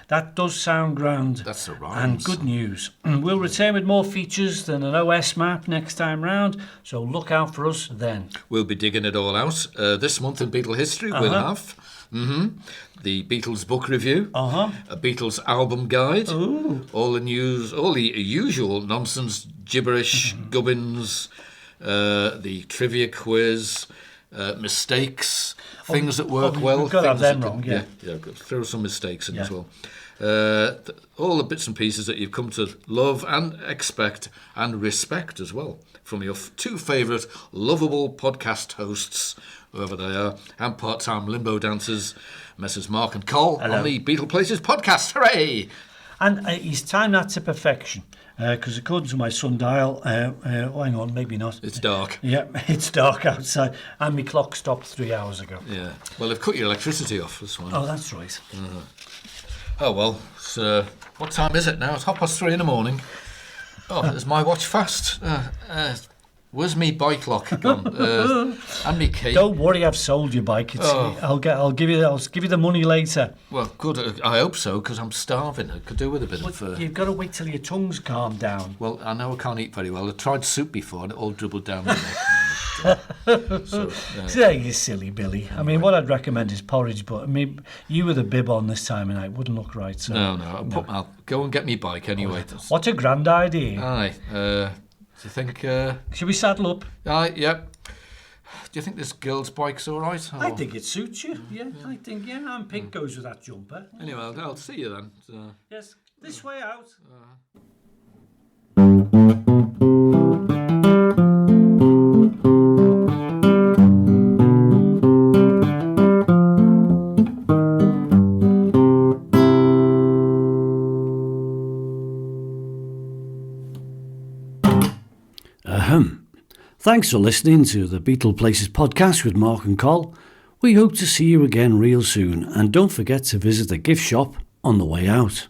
B: That does sound grand.
A: That's the rhymes.
B: And good news. We'll return with more features than an OS map next time round, so look out for us then.
A: We'll be digging it all out. This month in Beatle history, we'll have the Beatles Book review, a Beatles album guide, all the news, all the usual nonsense, gibberish, gubbins, the trivia quiz, mistakes, things that work well.
B: We've got to have
A: things
B: them wrong, yeah.
A: Throw some mistakes in as well. All the bits and pieces that you've come to love and expect and respect as well from your two favourite lovable podcast hosts, whoever they are, and part-time limbo dancers, Messrs. Mark and Col on the Beatleplaces podcast. Hooray!
B: And he's timed that to perfection. Because according to my sundial, hang on, maybe not.
A: It's dark.
B: Yeah, it's dark outside, and my clock stopped 3 hours ago.
A: Yeah. Well, they've cut your electricity off this one.
B: Oh, that's right.
A: Oh, well, what time is it now? It's 3:30 in the morning. Oh, is my watch fast? Where's me bike lock gone? And me key.
B: Don't worry, I've sold your bike. I'll give you the money later.
A: Well, good. I hope so, because I'm starving. I could do with a bit of.
B: You've got to wait till your tongue's calmed down.
A: Well, I know I can't eat very well. I tried soup before, and it all dribbled down my neck.
B: Say, you silly Billy. I mean, what I'd recommend is porridge, but I mean, you with a bib on this time of night wouldn't look right. So
A: No. I'll go and get me bike anyway.
B: What a grand idea.
A: Aye. Do you think...
B: Should we saddle up?
A: Aye, yep. Do you think this girl's bike's all right?
B: I think it suits you. Yeah, I think, and pink goes with that jumper.
A: Anyway, I'll see you then.
B: Yes, this way out.
C: Ahem. Thanks for listening to the Beatleplaces podcast with Mark and Col. We hope to see you again real soon, and don't forget to visit the gift shop on the way out.